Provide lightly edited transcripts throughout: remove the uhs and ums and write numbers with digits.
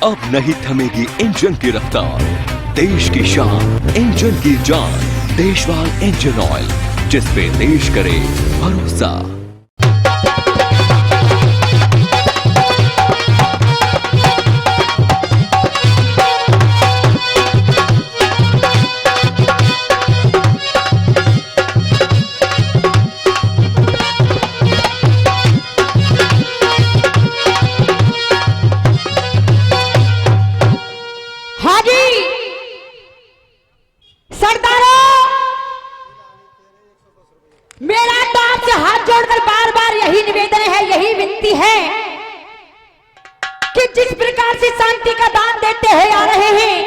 अब नहीं थमेगी इंजन की रफ्तार, देश की शान इंजन की जान, देशवाल इंजन ऑयल, जिस पे देश करे भरोसा। मेरा तो आपसे हाथ जोड़कर बार बार यही निवेदन है, यही विनती है कि जिस प्रकार से शांति का दान देते हुए आ रहे हैं,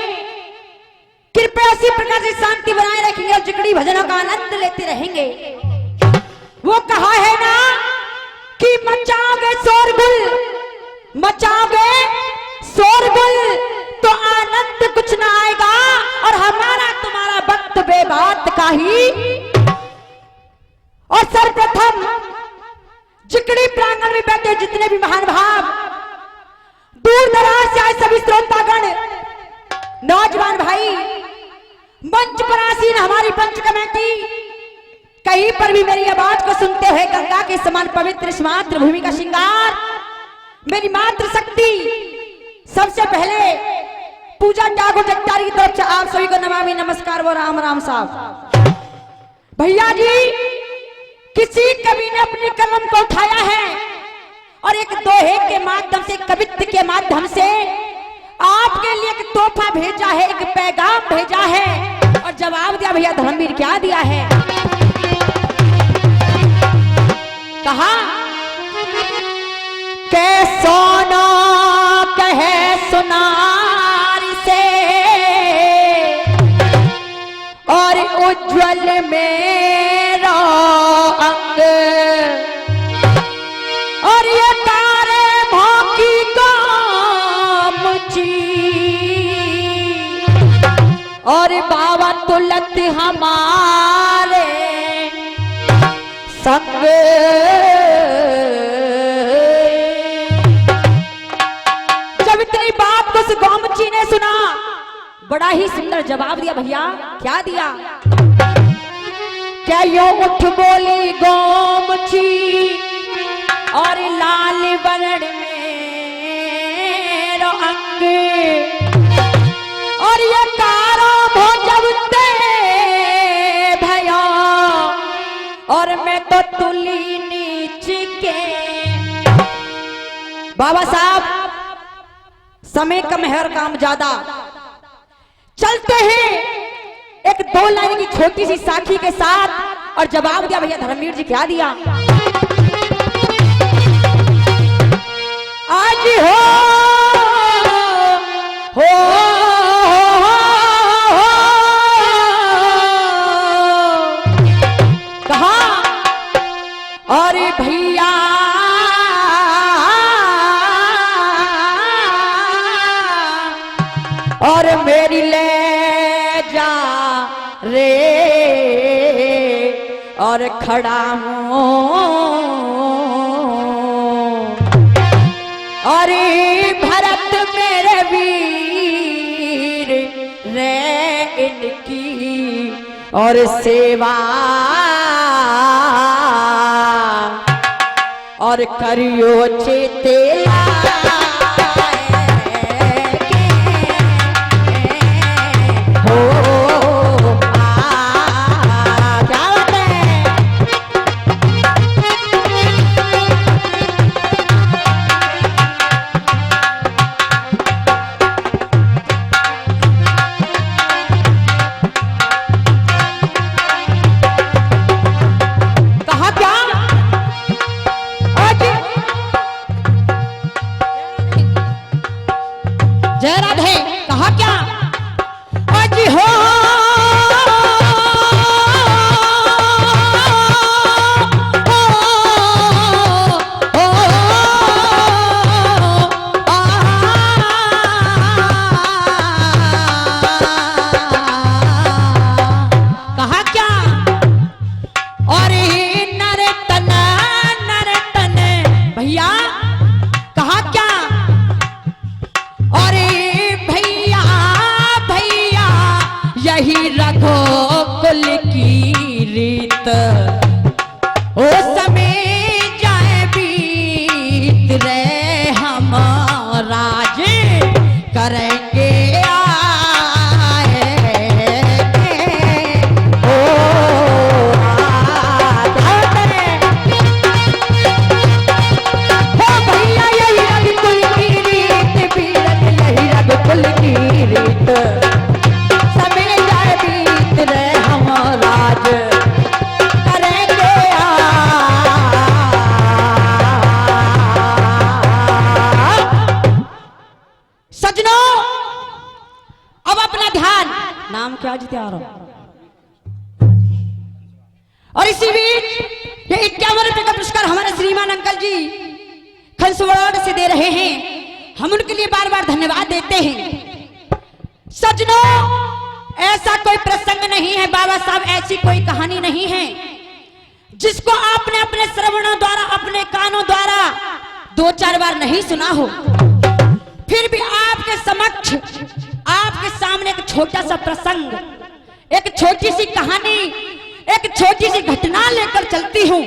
कृपया उसी प्रकार से शांति बनाए रखेंगे और जिगड़ी भजनों का आनंद लेते रहेंगे। वो कहा है ना कि मचाओगे शोरगुल, मचाओगे शोरगुल तो आनंद कुछ ना आएगा और हमारा तुम्हारा वक्त बेबात का ही। और सर्वप्रथम जिकड़ी प्रांगण में बैठे जितने भी महान भाव, दूर दराज से आए सभी श्रोतागण, नौजवान भाई, मंच पर आसीन हमारी पंच कमेटी, कहीं पर भी मेरी आवाज को सुनते हुए गंगा के समान पवित्र इस मातृभूमि का श्रृंगार, मेरी मातृ शक्ति, सबसे पहले पूजा ठाकुर जगतारी की तरफ से आप सभी को नमामि नमस्कार वो राम राम साहब। भैया जी, किसी कवि ने अपनी कलम को उठाया है और एक दोहे के माध्यम से, कवित्व के माध्यम से आपके लिए एक तोहफा भेजा है, एक पैगाम भेजा है और जवाब दिया भैया धर्मवीर क्या दिया है। कहा के सोना कहे सुनार से और उज्जवल मेरा अंग, और ये तारे भौंकी गामची और बाबा तुलत हमारे संग। जब इतनी बात को उस गामची ने सुना, बड़ा ही सुंदर जवाब दिया भैया। क्या दिया? क्या यो उठ बोली गोमची और लाल वर्ण में अंग, और ये कारो भोजवते भैया और मैं तो तुली नीच के। बाबा साहब, समय कम है और काम ज्यादा, चलते हैं एक दो लाइन की छोटी सी साखी के साथ। और जवाब दिया भैया धर्मवीर जी क्या दिया? आज हो कहा और भैया और मेरी ले जा रे और खड़ा हूं और भरत मेरे वीर रे इनकी और सेवा और करियो चेतेला भैया कहा क्या? और कही रघुकुल की रीत ओ समय जाए बीत रे हम राज करेंगे क्या जीते आ रहा और इसी बीच ये 51 रुपए का पुरस्कार हमारे श्रीमान अंकल जी खनसवाड़ से दे रहे हैं। हम उनके लिए बार बार धन्यवाद देते हैं। सजनों, ऐसा कोई प्रसंग नहीं है बाबा साहब, ऐसी कोई कहानी नहीं है जिसको आपने अपने श्रवणों द्वारा, अपने कानों द्वारा 2-4 बार नहीं सुना हो। फिर भी आपके समक्ष, आपके सामने एक छोटा सा प्रसंग, एक छोटी सी कहानी, एक छोटी सी घटना लेकर चलती हूं।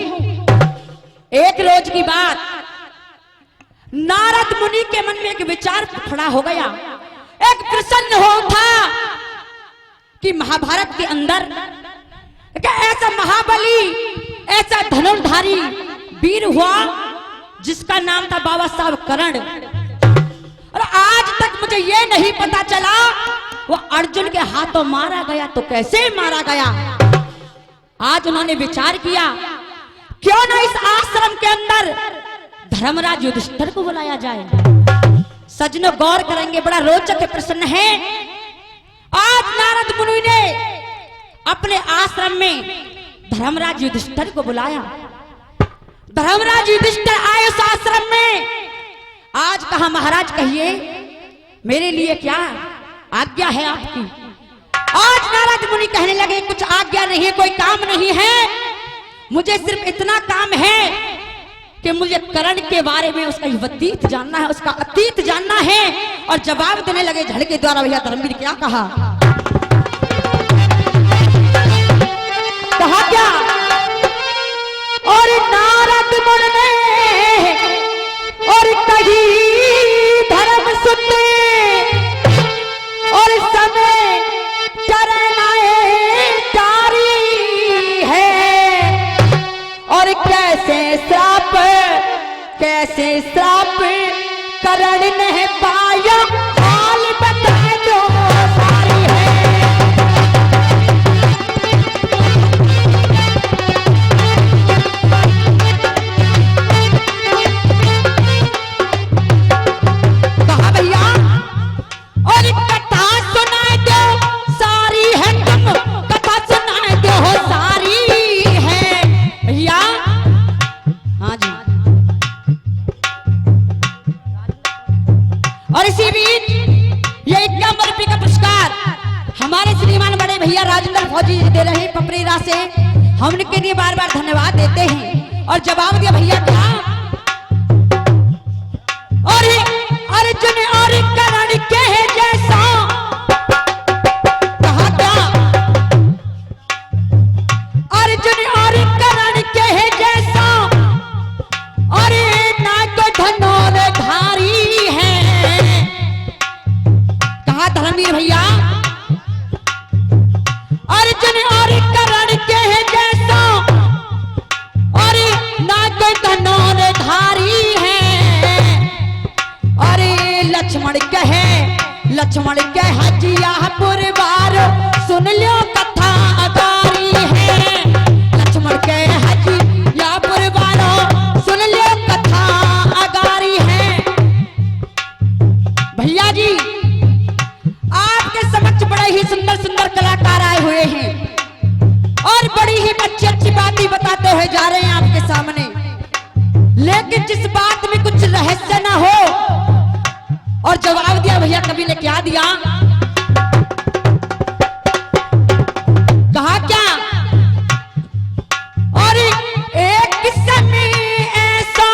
एक रोज की बात, नारद मुनि के मन में एक विचार खड़ा हो गया, एक प्रसन्न हो था कि महाभारत के अंदर एक ऐसा महाबली, ऐसा धनुर्धारी वीर हुआ जिसका नाम था बाबा साहब कर्ण। और आज तक मुझे ये नहीं पता चला वो अर्जुन के हाथों मारा गया तो कैसे मारा गया। आज उन्होंने विचार किया क्यों ना इस आश्रम के अंदर धर्मराज युधिष्ठिर को बुलाया जाए। सजनों, गौर करेंगे, बड़ा रोचक प्रश्न है। आज नारद मुनि ने अपने आश्रम में धर्मराज युधिष्ठिर को बुलाया। धर्मराज युधिष्ठिर आए उस आश्रम में। आज कहा, महाराज कहिए मेरे लिए क्या आज्ञा है आपकी। आज नारद मुनि कहने लगे, कुछ आज्ञा नहीं है, कोई काम नहीं है, मुझे सिर्फ इतना काम है कि मुझे कर्ण के बारे में उसका अतीत जानना है, उसका अतीत जानना है। और जवाब देने लगे झड़ के द्वारा। भैया धर्मवीर क्या कहा क्या? और नारद मुनि ने और कही धर्म सुनते और समय चरनाए जारी है। और कैसे श्राप करण ने पाया, हाल बताए जो सारी है। और इसी बीच ये 51 रुपए का पुरस्कार हमारे श्रीमान बड़े भैया राजेंद्र फौजी दे रहे हैं पपरेरा से। हम उनके लिए बार बार धन्यवाद देते हैं। और जवाब दिया भैया क्या? और अर्जुन और कर्ण के जैसा कहा क्या? अर्जुन और कर्ण के जैसा और ना तो धनुर्धारी है। धर्मवीर भैया, अर्जुन और कर्ण के जैसा और ना कोई धनुर्धारी है। और लक्ष्मण के हजिया पुरवार सुन लो कथा अगारी है। लक्ष्मण के हजिया पुरवार सुन लो कथा अगारी है। भैया जी, समक्ष बड़े ही सुंदर सुंदर कलाकार आए हुए हैं और बड़ी ही अच्छी अच्छी बातें बताते हुए जा रहे हैं आपके सामने। लेकिन जिस बात में कुछ रहस्य ना हो, और जवाब दिया भैया कवि ने क्या दिया? कहा क्या? और एक समय ऐसा,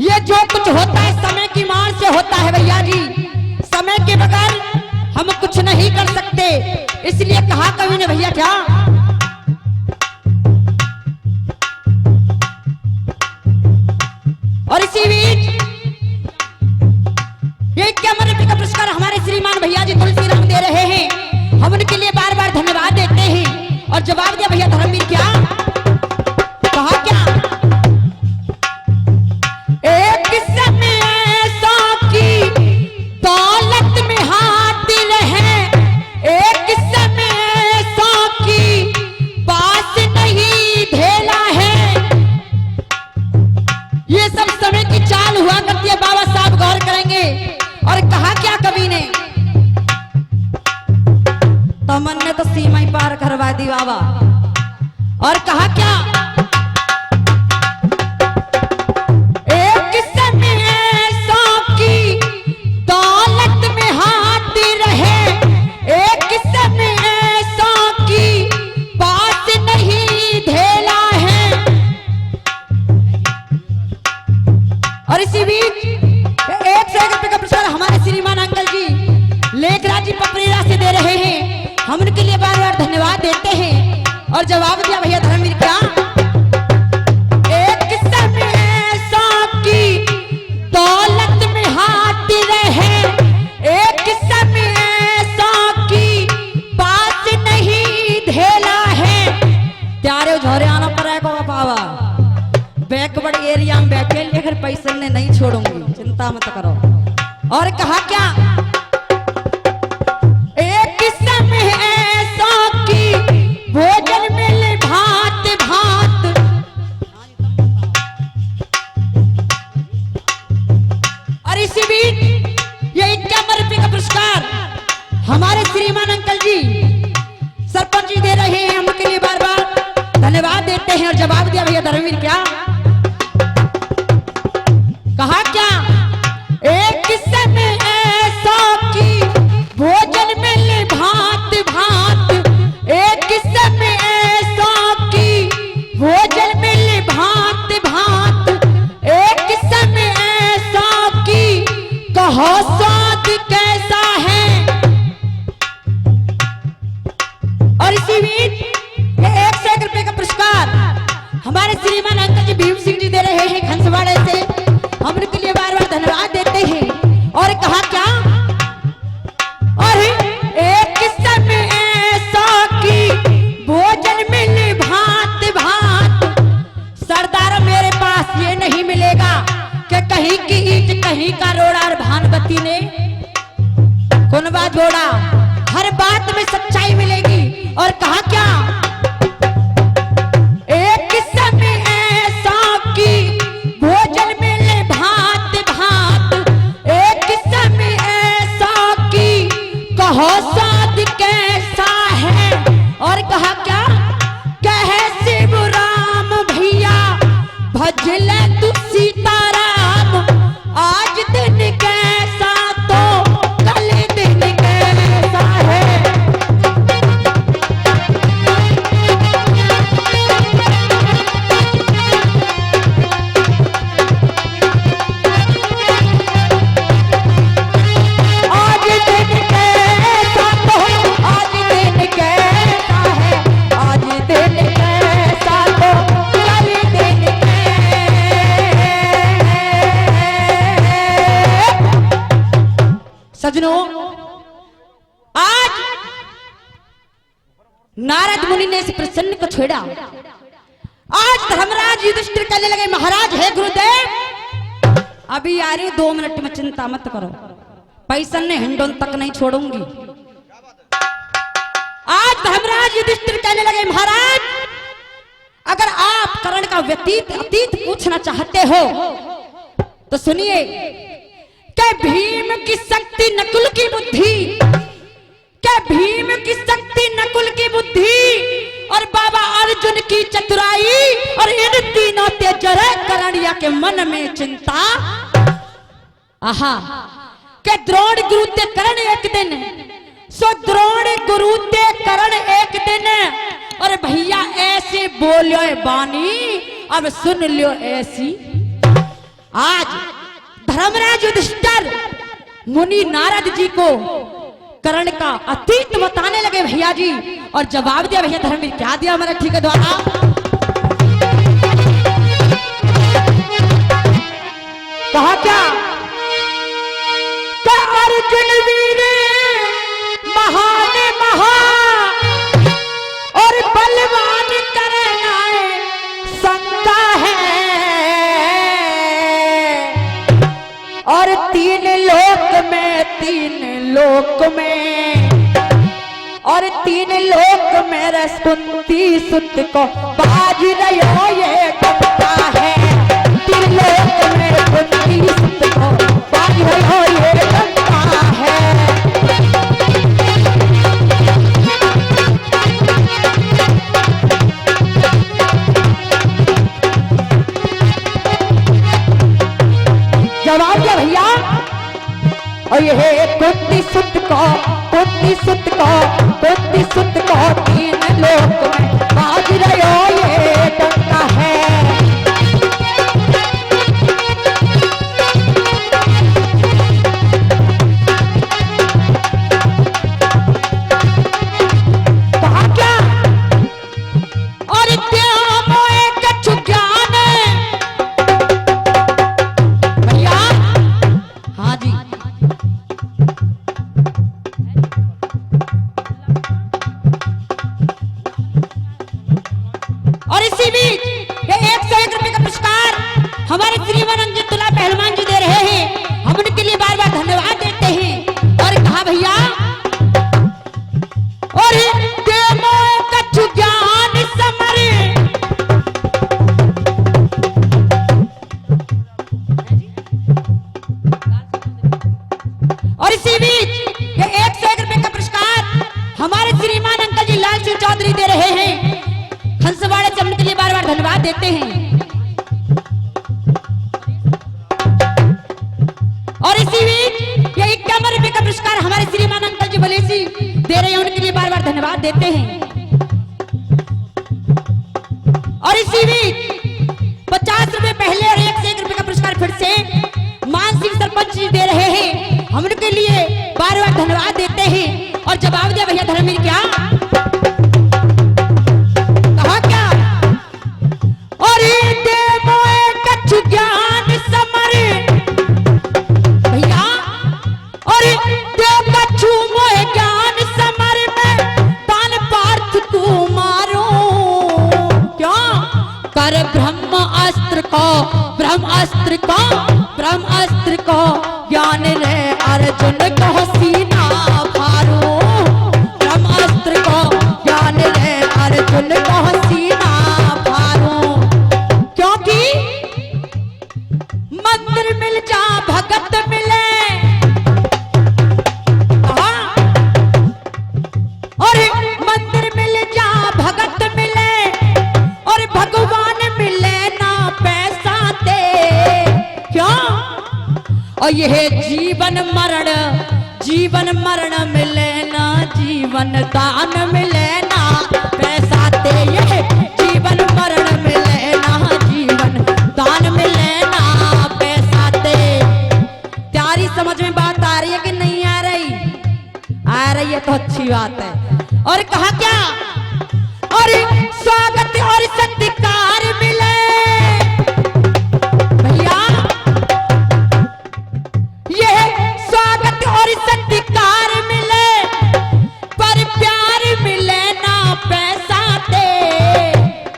ये जो कुछ होता है समय की मार से होता है भैया जी। समय के बगैर हम कुछ नहीं कर सकते, इसलिए कहा कवि ने भैया क्या, और इसी बीच ये कैमरे का पुरस्कार हमारे श्रीमान भैया जी तुलसी राम दे रहे हैं, हम उनके लिए बार बार धन्यवाद देते हैं। और जवाब दिया भैया धर्मवीर क्या, कहा क्या, एक समय ऐसा की दौलत में हाथ रहे, एक समय ऐसा की पास नहीं ढेला है। ये सब समय की चाल हुआ करती है, बाबा साहब गौर करेंगे। और कहा क्या कवि ने, तमन ने तो सीमा ही पार करवा दी बाबा। और कहा क्या, एक समय ऐसा की दौलत में हाथ रहे, एक समय ऐसा की पास नहीं ढेला है। और इसी बीच 101 रुपए का पुरस्कार हमारे श्रीमान अंकल जी लेखराज जी पपरेरा से दे रहे हैं, हम उनके लिए बार बार धन्यवाद देते हैं। और जवाब दिया भैया धर्मवीर क्या, एक समय ऐसा की दौलत में हाथ रहे, एक समय ऐसा की पास नहीं ढेला है। त्यारे झोरे आना पड़ेगा बाबा, बैकवर्ड एरिया में बैठे लेकर पैसे ने नहीं छोड़ूंगी, चिंता मत करो। और कहा क्या, एक समय ऐसा की भोजन मिले भात भात, और इसी बीच ये 51 रुपए का पुरस्कार हमारे श्रीमान अंकल जी सरपंच जी दे रहे हैं, हम उनके लिए बार बार धन्यवाद देते हैं। और जवाब दिया भैया धर्मवीर क्या, कहा क्या, एक समय ऐसा की भोजन मिले भात भात, एक समय ऐसा की भोजन मिले भात भात, एक समय ऐसा की कहो स्वाद कैसा है। और इसी बीच 101 रुपए का पुरस्कार हमारे श्रीमान अंकल जी भीम सिंह जी दे रहे हैं खंसवाड़े से, हम उनके लिए बार बार धन्यवाद देते हैं। और कहा क्या, और एक समय ऐसा की भोजन मिले भात भात, सरदार मेरे पास ये नहीं मिलेगा कि कहीं की ईंट कहीं का रोड़ा, और भानुमती ने कुनबा जोड़ा, हर बात में सच्चाई मिलेगी। और कहा क्या, एक समय ऐसा की भोजन मिले भात भात, एक समय ऐसा की कहो स्वाद कैसा है। और कहा क्या, कहे शिव राम भैया भजल तू सीताराम, आज दिन कैसा तो कल दिन कैसा है। सजनों, आज नारद मुनि ने इस प्रसन्न को छेड़ा। आज धर्मराज युधिष्ठिर कहने लगे, महाराज है गुरुदेव, अभी आ रही 2 मिनट में, चिंता मत करो, पैसा ने हिंडोन तक नहीं छोड़ूंगी। आज धर्मराज युधिष्ठिर कहने लगे, महाराज अगर आप कर्ण का अतीत पूछना चाहते हो तो सुनिए, क्या भीम की शक्ति नकुल की बुद्धि, क्या भीम की शक्ति नकुल की बुद्धि और बाबा अर्जुन की चतुराई, और इन तीनों तेजर करणिया के मन में चिंता। आहा, के द्रोण गुरु ते करण एक दिन, सो द्रोण गुरु ते करण एक दिन, और भैया ऐसे बोलो बानी, अब सुन लियो ऐसी। आज धर्मराज युधिष्ठिर मुनि नारद जी को कर्ण का अतीत बताने लगे भैया जी। और जवाब दिया भैया धर्मवीर, क्या दिया मराठी के द्वारा? कहा क्या? अर्जुन वीर महान महा और बलवान करना शंका है, और तीन लोक में और तीन लोक में कुंती सुत को बाज रहो ये टपका है। तीन लोक में कुंती सुत को बाज रहो ये टपका है। जवाब दिया भैया, और ये कुंती सुत को तीन लोक में बाज रहो ये टपका है। कहा क्या? और भैया हाँ जी, और इसी बीच ये 101 रुपए का पुरस्कार हमारे श्रीमान अंकित तुला पहलवान जी दे रहे हैं। हम उनके लिए बार बार धन्यवाद देते हैं। और कहा भैया, और कछु ज्ञान समरे, और इसी बीच ये 101 रुपए का पुरस्कार हमारे श्रीमान अंकल जी लाल सिंह चौधरी दे रहे हैं। हंसवाड़े से के लिए बार बार धन्यवाद देते हैं। और इसी बीच ये 51 रुपए का पुरस्कार हमारे श्रीमान अंकल जी बलेसी दे रहे हैं, उनके लिए बार बार धन्यवाद देते हैं। और इसी बीच 50 रुपए पहले और 101 रुपए का पुरस्कार फिर से मान सिंह सरपंच जी दे रहे हैं, हम उनके लिए बार बार धन्यवाद देते हैं। और जवाब दिया भैया धर्मवीर, क्या? ज्ञान समरे भैया, और कछु मोह ज्ञान समर में तान पार्थ को मारो। क्या कर ब्रह्मास्त्र को ज्ञान रे अर्जुन को सीना फारो। ब्रह्मास्त्र को ज्ञान रे अर्जुन को सीना फारो। क्योंकि मंदिर मिल जा भगत मिले, और मंदिर मिल जा भगत मिले, और भगवान मिले ना पैसा दे। क्यों? और यह जीवन मरण मिले ना, जीवन दान मिले ना पैसा दे। यह जीवन मरण मिले ना, जीवन दान मिले ना पैसा दे। त्यारी समझ में बात आ रही है कि नहीं आ रही? आ रही है तो अच्छी बात है। और कहा क्या? और स्वागत और सत्कार मिले भैया, यह स्वागत और सत्कार मिले, पर प्यार मिले ना पैसा दे।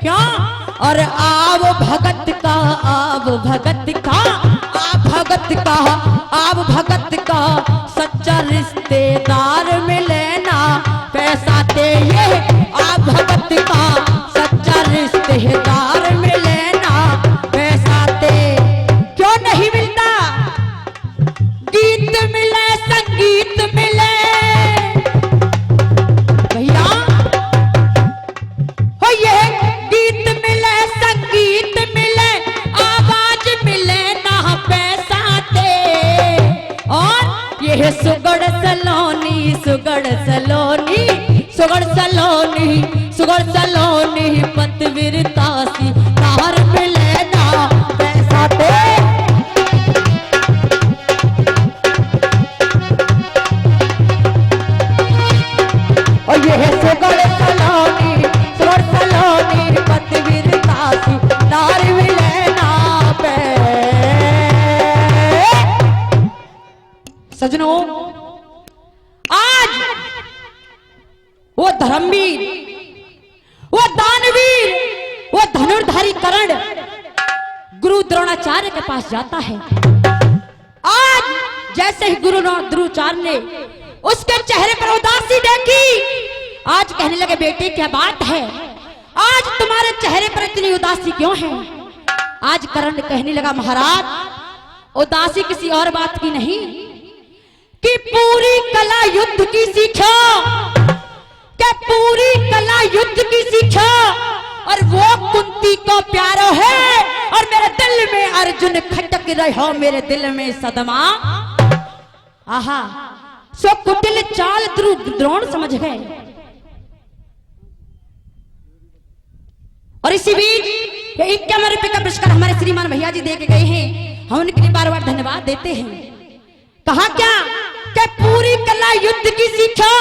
क्यों? और आव भगत का सच्चा रिश्तेदार मिले ना पैसा दे। ये आप भगत का सच्चा रिश्तेदार मिले ना पैसा दे। क्यों नहीं मिलता? गीत मिले, संगीत मिले भैया, हो ये गीत मिले, संगीत मिले, आवाज मिले ना पैसा दे। और यह सुगड़ सलोनी पतवीरता सी तार मिले ना पैसा दे। सजनों, आज वो धर्मवीर, वो दानवीर, वो धनुर्धारी कर्ण गुरु द्रोणाचार्य के पास जाता है। आज जैसे ही गुरु द्रोणाचार्य ने उसके चेहरे पर उदासी देखी, आज कहने लगे बेटे क्या बात है, आज तुम्हारे चेहरे पर इतनी उदासी क्यों है? आज कर्ण कहने लगा महाराज उदासी किसी और बात की नहीं कि पूरी कला युद्ध की सीखो, क्या पूरी कला युद्ध की सीखो और वो कुंती को प्यारो है और मेरे दिल में अर्जुन खटक रहो, मेरे दिल में सदमा। आहा, सो कुटिल चाल द्रोण समझ गए। और इसी बीच 51 रुपए का पुरस्कार हमारे श्रीमान भैया जी दे के गए हैं, हम उनके लिए बार बार धन्यवाद देते हैं। कहा क्या कि पूरी कला युद्ध की सीखो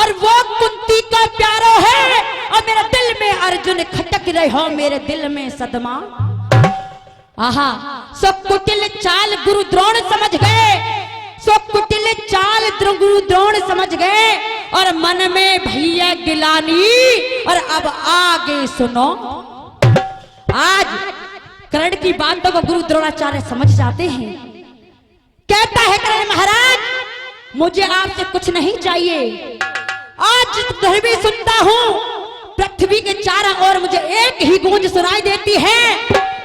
और वो कुंती का प्यारो है और मेरे दिल में अर्जुन खटक रहो, मेरे दिल में सदमा। आहा, सो कुटिल चाल गुरु द्रोण समझ गए, सो कुटिल चाल गुरु द्रोण समझ गए और मन में भैया गिलानी। और अब आगे सुनो, आज कर्ण की बातों को गुरु द्रोणाचार्य समझ जाते हैं। कहता है कर्ण महाराज मुझे आपसे कुछ नहीं चाहिए, आज घर भी सुनता हूं पृथ्वी के चारों ओर मुझे एक ही गूंज सुनाई देती है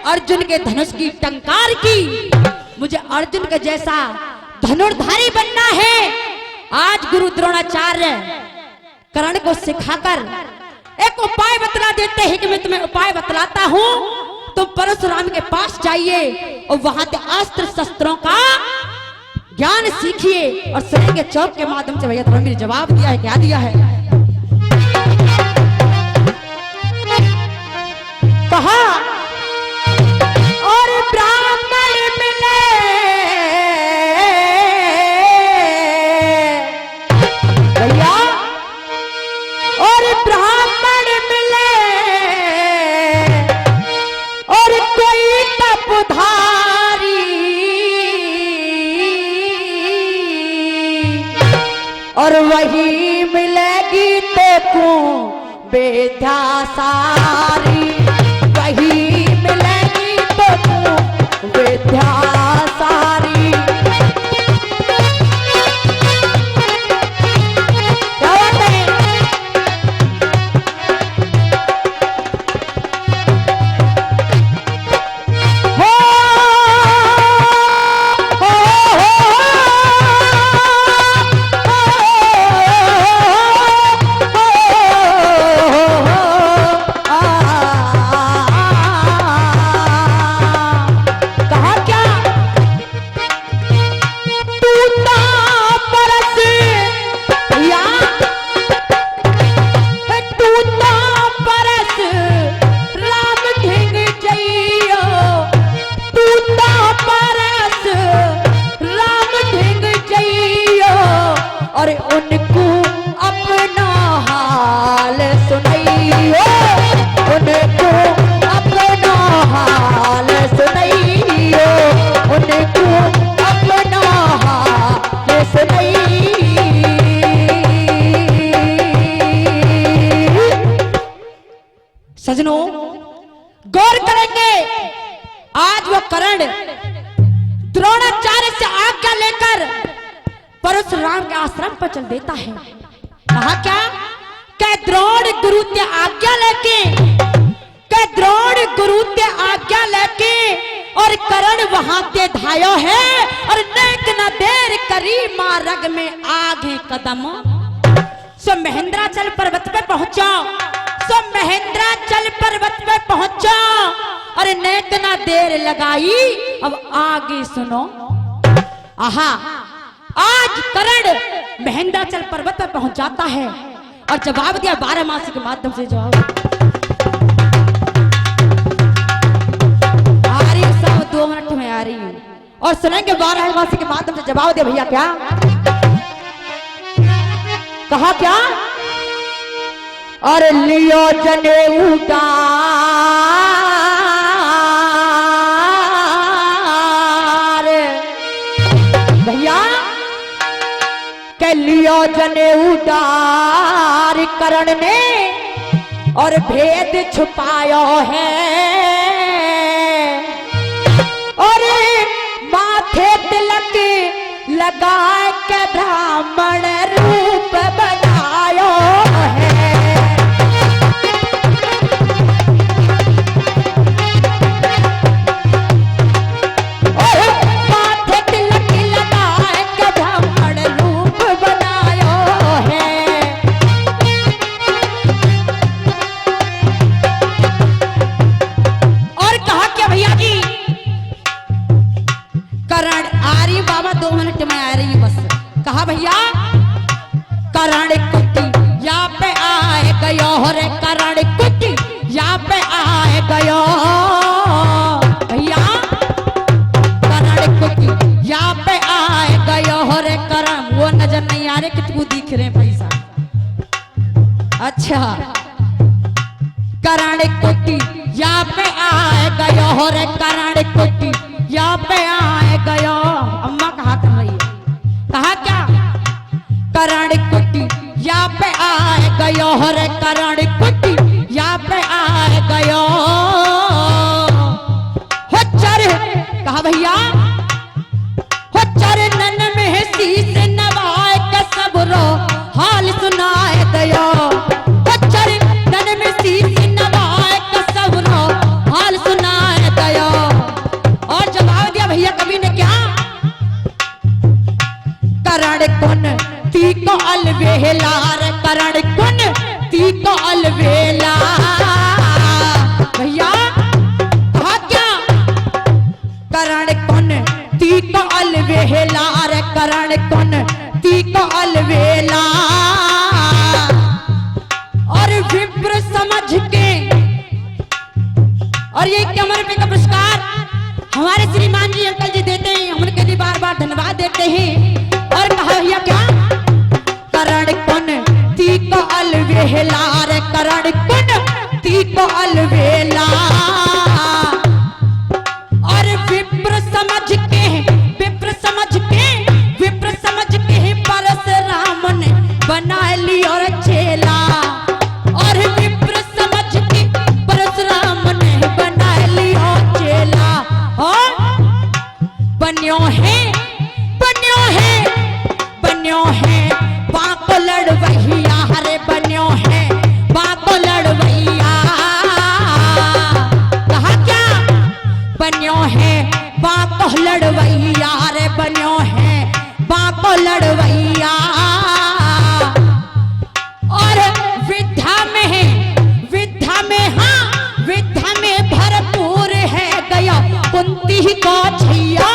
अर्जुन के धनुष की टंकार की। मुझे अर्जुन के जैसा धनुर्धारी बनना है। आज गुरु द्रोणाचार्य कर्ण को सिखाकर एक उपाय बतला देते हैं कि मैं तुम्हें उपाय बतलाता हूं, तुम परशुराम के पास जाइए और वहां से अस्त्र शस्त्रों का ज्ञान सीखिए। और सर के चौक के माध्यम से भैया धर्मवीर जवाब दिया है, क्या दिया है? कहा और ब्राह्मण मिले भैया, और ब्राह्मण मिले और कोई तपधारी और वही मिलेगी तेको बेधा सारी, वही मिलेगी तेको बेधा सारी। क्या बात है? और उनको अपना हाल सुनाइयो, उनको अपना हाल सुनाइयो, उनको अपना हाल सुनाइयो। सजनों गौर करेंगे, आज वो कर्ण द्रोणाचार्य से आज्ञा लेकर परशुराम के आश्रम पर चल देता है। कहा क्या कि द्रोण गुरु की आज्ञा लेके, कि द्रोण गुरु की आज्ञा लेके और कर्ण वहां से धायो है और नेक न देर करी मार्ग में आगे कदम। सो महेंद्राचल पर्वत पे पहुंचा, सो महेंद्राचल पर्वत पे पहुंचा और नेक न देर लगाई। अब आगे सुनो। आहा, आज कर्ण महेंद्राचल पर्वत पर पहुंच जाता है और जवाब दिया 12 मासी के माध्यम से। जवाब आ रही सब 2 मिनट में आ रही हूं और सुनेंगे 12 मासी के माध्यम से जवाब दिया। भैया क्या कहा? क्या और लियो जने उड़ा भैया लियो जने उदार करण ने और भेद छुपायो है और माथे तिलक लगा के ब्राह्मण रूप बनायो है। और माथे तिलक लगा के ब्राह्मण रूप बनायो है। और कहा क्या भैया जी, करण आ रही बाबा, 2 मिनट में आ रही बस। कहा भैया करण कुटी यहाँ पे आए गयो रे, करण कुटी यहाँ पे आए गयो भैया, करण कुटी यहाँ पे आए गयो रे। करण वो नजर नहीं आ रहे कि तू दिख रहे पैसा। अच्छा करण कुटी यहाँ पे आए गयो रे, करण कुटी यहाँ पे आए गयो। अम्मा कहा कर रही है, कहा क्या, करण कुटी यहाँ पे आए गयो रे, करण कुटी यहाँ पे आए गयो हो चर। कहा भैया हो चरणन में शीश नवाए के सबरो हाल सुनाए दयो। हो चरणन में शीश नवाए के सबरो हाल सुनाए दयो। और जवाब दिया भैया कवि ने क्या, करण कुन ती को अलवेला रे, करण कुन ती को अलवेला भैया। कहा क्या, करण कुन ती को अलवेला रे, करण कुन ती को अलवेला। और विप्र समझ के, और ये कमर पे का पुरस्कार हमारे श्रीमान जी अंकल जी देते हैं, हम उनके लिए बार बार धन्यवाद देते हैं। और कहा भैया क्या, करण कुन ती को अलवेला रे, करण कुन ती को अलवेला। और विप्र समझ के, विप्र समझ के, विप्र समझ के परशुराम ने बना लियो रे चेला। और विप्र समझ के परशुराम ने बना लियो चेला। बन्यो है, बन्यो है, बन्यो है बाको लड़वैया, हरे बन्यो है बाको लड़वैया। कहा क्या, बन्यो है बाको लड़वैया रे, बन्यो है बाको लड़वैया। और विद्या में है, विद्या में, हाँ विद्या में भरपूर है गया कुंती को छैया।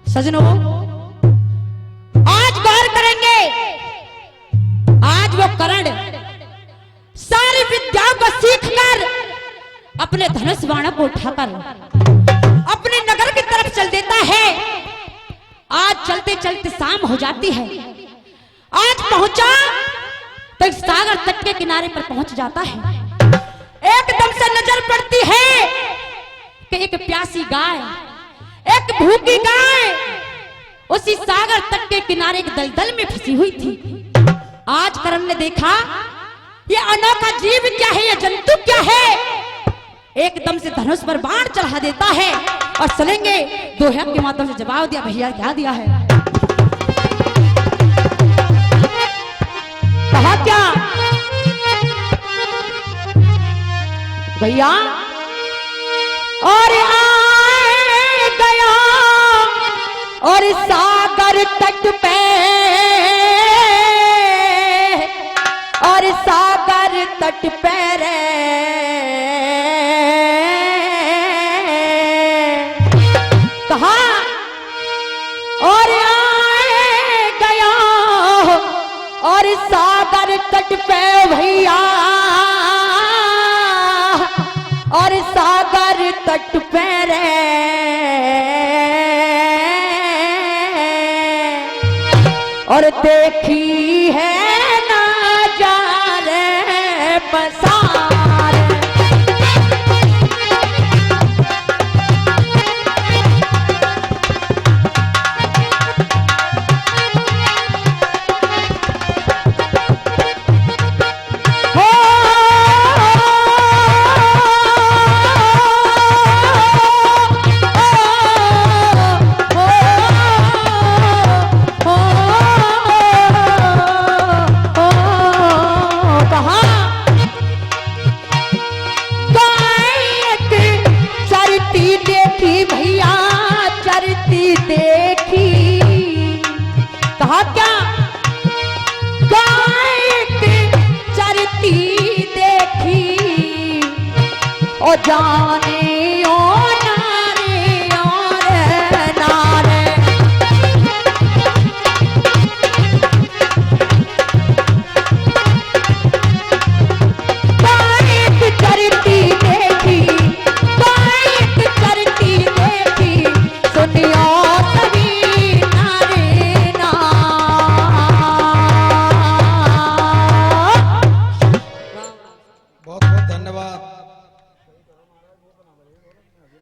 सजनों आज गौर करेंगे, आज वो करण सारी विद्याओं को सीखकर अपने धनुष बाण को उठाकर अपने नगर की तरफ चल देता है। आज चलते चलते शाम हो जाती है। आज पहुंचा तो एक सागर तट के किनारे पर पहुंच जाता है। एकदम से नजर पड़ती है कि एक प्यासी गाय, एक भूखी गाय उसी सागर तट के किनारे के दलदल में फंसी हुई थी। आज करण ने देखा ये अनोखा जीव क्या है, ये जंतु क्या है। एकदम से धनुष पर बाण चढ़ा देता है और चलेंगे दोहा के माध्यम से जवाब दिया। भैया क्या दिया है, कहा क्या भैया, और आए गया और सागर तट पे, और सागर तट पे रे कहा, और आए गया और सागर तट पे भैया, और सागर तट पे रे और देखी है नजारे पसार। जाने